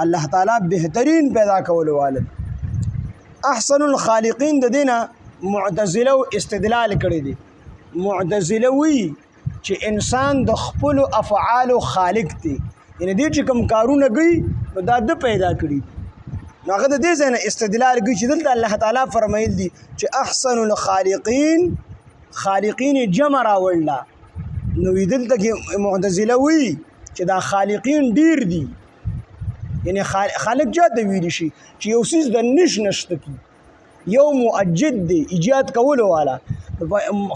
الله تعالی بهترین پیدا کولو والد. احسن الخالقین د دینه معتزله استدلال کړی دی. معتزله وی چې انسان د خپل افعال خالق دی، یعنی دې چې کوم کارونه کوي نو دا د پیدا کړی. نو هغه د دې ځای نه استدلال کوي چې دلته الله تعالی فرمایل دي چې احسن الخالقین، خالقین جمع راوړله. نو دلته کې معتزله وی چې دا خالقین ډیر دي، یعنی خالق جاته ویل شي چې یو څیز د نشته کی، یو موجد دی ایجاد کولو والا.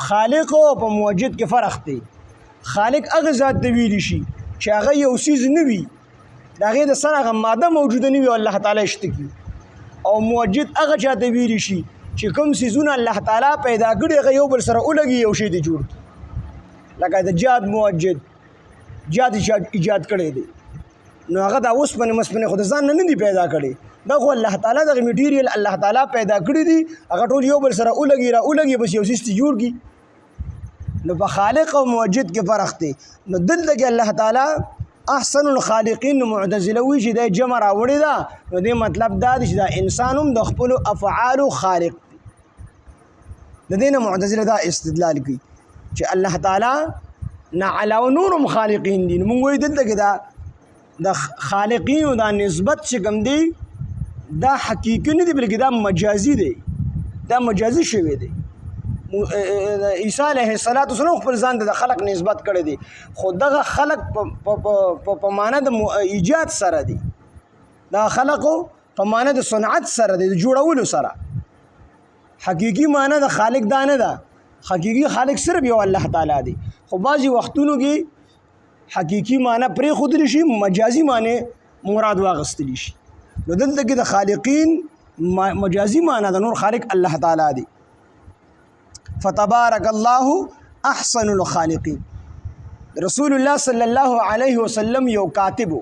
خالق او په موجد کې فرق دی. خالق هغه ذات دی ویل شي چې هغه یو څیز نه وي، د هغې د سره هغه ماده موجوده نه وي او الله تعالی شته کی. او موجد هغه چاته ویل شي چې کوم څیزونه الله تعالی پیدا کړي هغه یو بل سره ولګي یو شی دی جوړ کړي. لکه د جاد موجد، جاد ایجاد کړی دی، نو هغه د اوسپنې مسپنې خو د ځان نه دی پیدا کړی، دا خو الله تعالی دغه میټیریل الله تعالی پیدا کړی دی، هغه ټول یو بل سره ولګي را ولګي بس یو څیز جوړ کړي. نو په خالق او موجد کې فرق دی. نو دلته کې الله تعالی احسن الخالقین معتزله وی چې د جمع راوړی ده، نو دې مطلب دا دی چې دا انسان هم د خپلو افعالو خالق دی. د دې نه معتزله دا استدلال کوي چې الله تعالی نه علاوه نورم خالقین دي. موږ وایو دلته کې دا د خالقینو دا نسبت چې کوم دی دا حقیقي نه دی بلکې دا مجازي دی، دا مجازي شوی دی. عیسی علیه السلام خپل ځان د خلق نسبت کړی دی، خو دغه خلق په معنا د ایجاد سره دی، دا خلقو په معنا د صنعت سره دی، د جوړولو سره. حقیقي معنا د خالق دا نه ده. حقیقي خالق صرف یو الله تعالی دی، خو بعضې وختونو کې حقیقي معنی پرې خودلی شي، مجازي معنی مراد واغستلی شي. نو دلته کې د خالقین مجازي معنی د نور خالق الله تعالی دی. فتبارک الله احسن الخالقین. رسول الله صلی الله علیه وسلم یو کاتب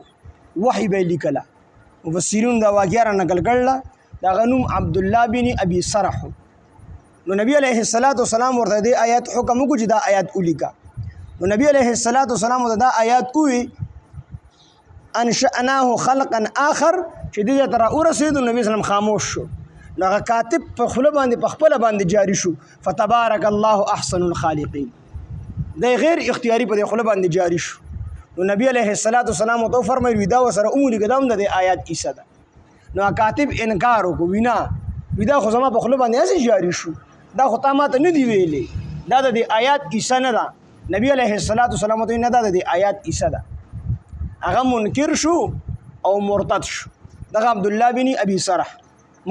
وحی به لیکله، مفسرون دا واقعه را نقل کړله، دا غنوم عبد الله بن ابي سرح. نو نبی علیه السلام ورته دې آیات حکم وکړو چې دا آیات ولیکه. نو نبی علیه السلام دا آیات کوي انشأناه خلقا آخر چې دې ته را ورسېدو. نبی اسلام خاموش شو. نو هغه کاتب په خوله باندې په خپله باندې جاري شو فتبارک الله احسن الخالقین. دی غیر اختیاري په دې خوله باندې جاري شو. نو نبی علیه السلام ورته وفرمیل وي دا ورسره ولیکه دا هم د دې آیات کیسه ده. نو کاتب انکار وکړو، وینا دا خو زما په خوله باندې هسې جاري شو، دا خو تا ماته نه دي ویلې، دا د دې آیات کیسه نه ده. نبی علیه السلام ورته نه دا د آیات کیسه ده. هغه منکر شو او مرتد شو. دغه عبد الله بن ابي سرح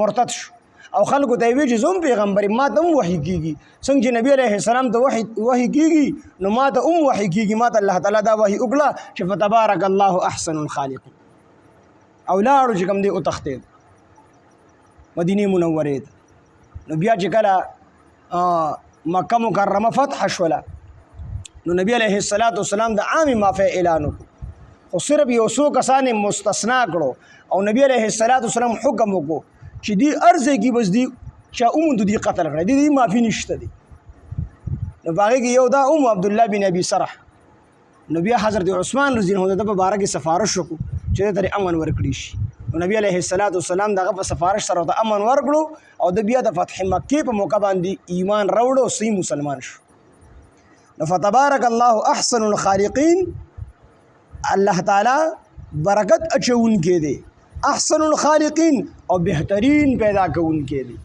مرتد شو او خلکو ته وی چې زوم پیغمبر ما ته وحی کیږي، څنګه چې نبی علیه السلام ته وحی کیږي نو ما ته وحی کیږي، ما ته الله تعالی دا وحی وکړه چې فتبارک الله احسن الخالقین. او لاړو چې کوم دی او تختید مدینه منورې ته. نو بیا چې کله مکه مکرمه فتح شوله، نو نبی علیه السلام د عام معافی اعلان وکړو، خو صرف یو څو کسان مستثنا کړو. او نبی علیه السلام حکم وکړو چې دی ارزه کې بس دی چا اوموندو دی قتل کړی، دی معافي نشته دی. نو په هغې کې یو دا عبد الله بن ابي سرح. نو بیا حضرت عثمان رضی الله عنه د په باره کې سفارش وکړو چې د ترې امن ورکړي شي. نو نبی علیه السلام دغه په سفارش سره ورته امن ورکړو او د بیا د فتح مکې په موقع باندې ایمان راوړو او صحیح مسلمان شو. نو فتبارک الله احسن الخالقین، الله تعالی برکت اچونکی دی، احسن الخالقین او بهترین پیدا کوونکی دی.